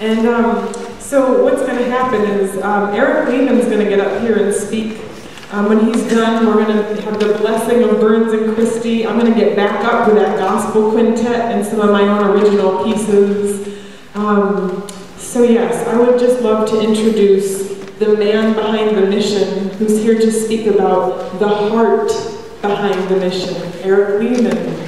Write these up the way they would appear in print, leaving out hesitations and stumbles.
And so what's going to happen is Eric Lehman's going to get up here and speak. When he's done, we're going to have the blessing of Burns and Christie. I'm going to get back up with that gospel quintet and some of my own original pieces. So yes, I would just love to introduce the man behind the mission who's here to speak about the heart behind the mission, Eric Lehman.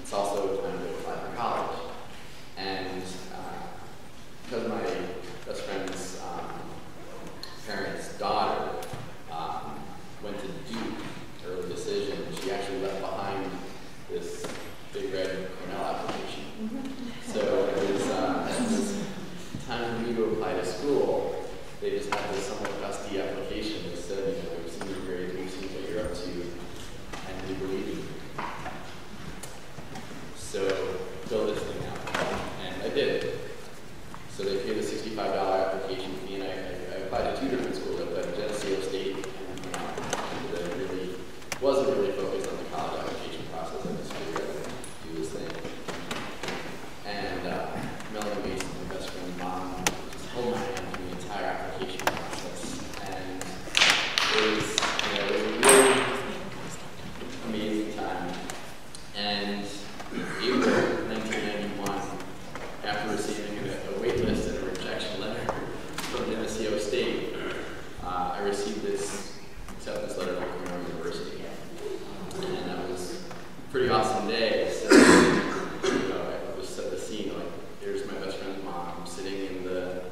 It's also time to apply for college. And to apply to school, they just had this somewhat dusty application that said, you know, we've seen your grades, we've seen what you're up to, and we believe in you. So fill this thing out, and I did. So they paid a $65 application fee, and I applied to 2 different schools. I applied to Geneseo State, and I really wasn't really focused on the college application process. I just figured I would do this thing. And Melanie Mason, my best friend's mom, just held my hand through the entire application process. And it was, you know, it was a really amazing time. And April 1991, after receiving a wait list and a rejection letter from Geneseo State, I received this acceptance letter from Cornell University. And that was a pretty awesome day. So, you know, I just set the scene, like, here's my best friend's mom sitting in the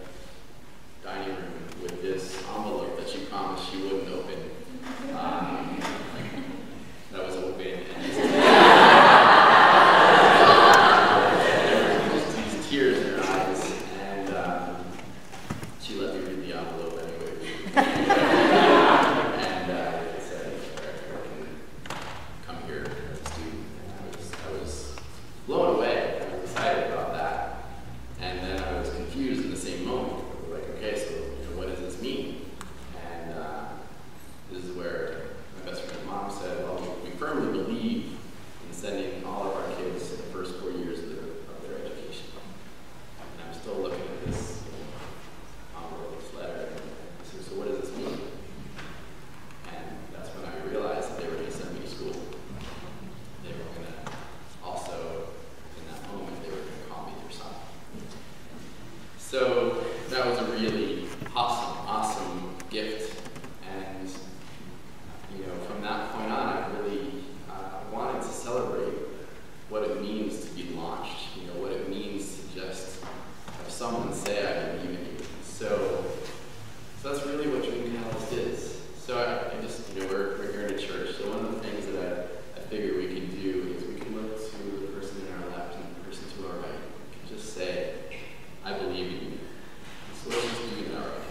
dining room with this envelope that she promised she wouldn't open. That was open, and just these tears in her eyes, and she let me read the envelope anyway. And it said, I can come here as a student. And I was blown away. I was excited about that. And then I was confused in the same moment. Like, okay, so, you know, what does this mean? And this is where my best friend's mom said, well, we firmly believe in sending all of our kids to the first 4 years of their education. And I'm still looking at this envelope, this letter, and I said, so what does this mean? And that's when I realized that they were going to send me to school. They were going to also, in that moment, they were going to call me their son. So that was a really awesome gift. And, you know, from that point on, I really wanted to celebrate what it means to be launched, you know, what it means to just have someone say, I believe in you. So that's really what Dream Catalyst is. So I just, you know, we're here in a church. So one of the things that I figure we can do is we can look to the person in our left and the person to our right. We can just say, I believe in you. So let's just do that right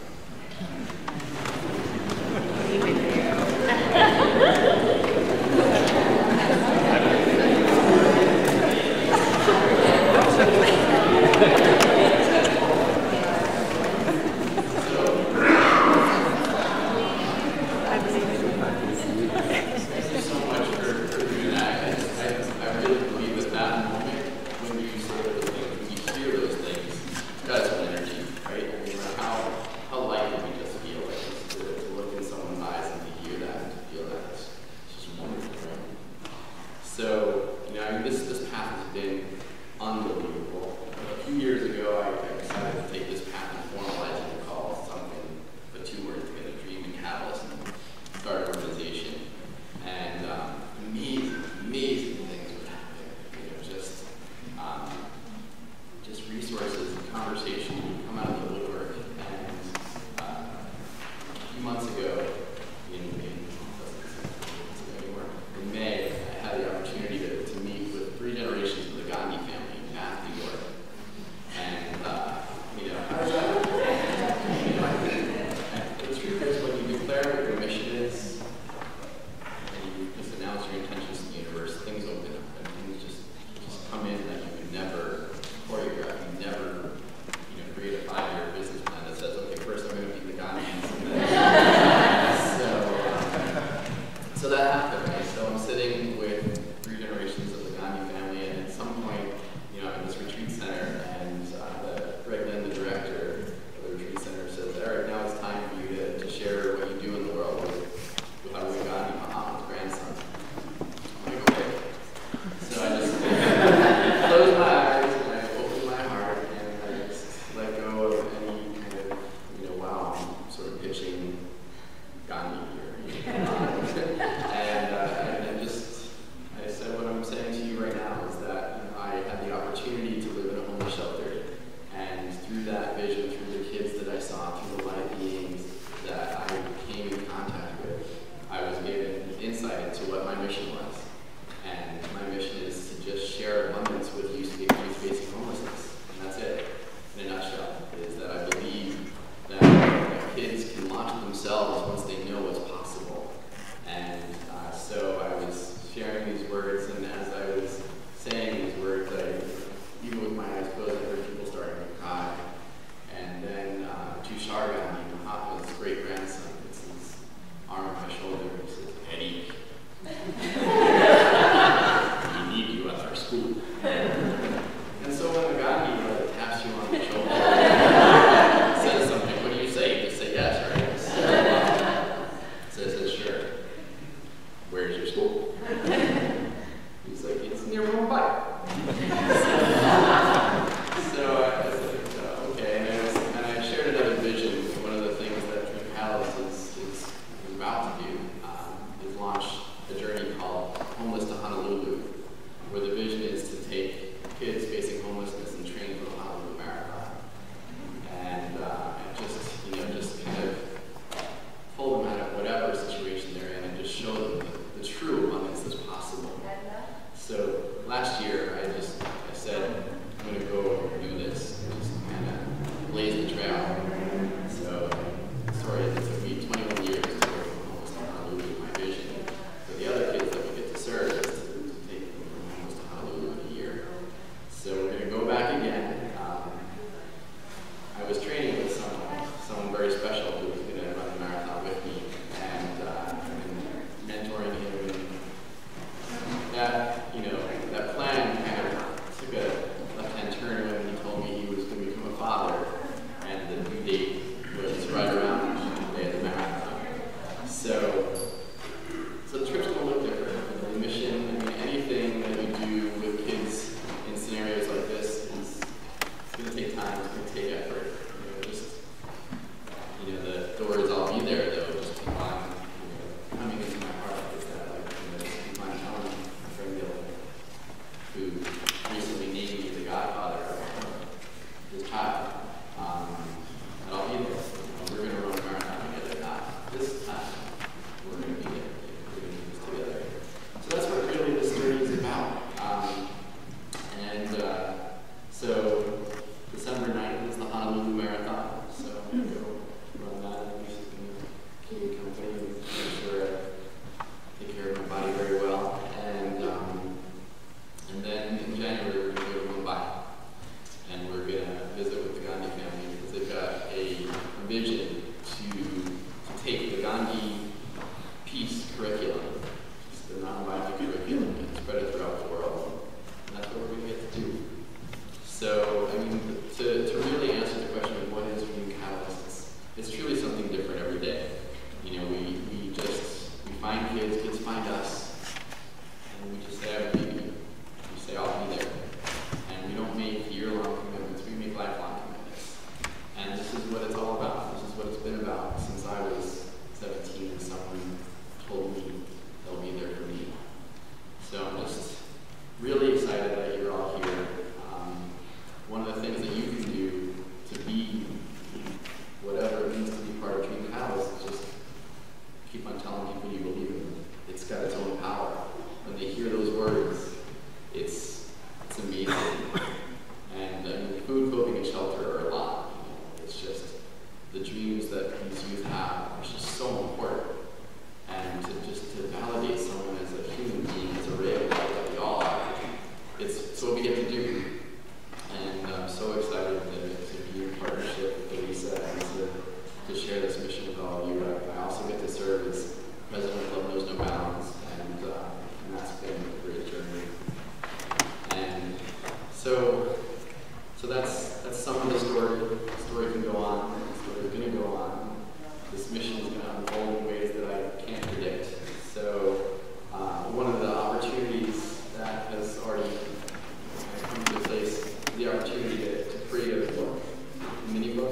Honolulu Marathon. So I'm going to go run that and keep me company and make sure I take care of my body very well. And then in January, we're going to go to Mumbai. And we're going to visit with the Gandhi family because they've got a vision to take the Gandhi peace curriculum, the nonviolent curriculum, and spread it throughout the world. And that's what we're going to get to do. So, I mean, to really answer the question of what is Dream Catalyst, it's truly something different every day. You know, we find kids find us, and we just say, I believe you. We say, I'll be there. And we don't make year-long commitments, we make lifelong commitments. And this is what it's all about. This is what it's been about since I was 17 and someone told me they'll be there for me. So I'm just really excited that you're all here. One of the things that you can do to be whatever it means to be part of Dream Catalyst is just keep on telling people you believe in them. It's got its own power. When they hear those words, it's amazing. And I mean, food, clothing, and shelter are a lot. You know, it's just the dreams that these youth have are just so important. And to validate someone as a human being, as a ray of light that we all are, it's what we get to do. And I'm so excited to be in partnership with Lisa and to share this mission with all of you. I also get to serve as president of Love Knows No Bounds, and that's been a great journey. And so that's some of the story. The story can go on. The story is going to go on. This mission is going to unfold in ways that I can't predict. So one of the opportunities that has already come into place is the opportunity to create a book, a mini book.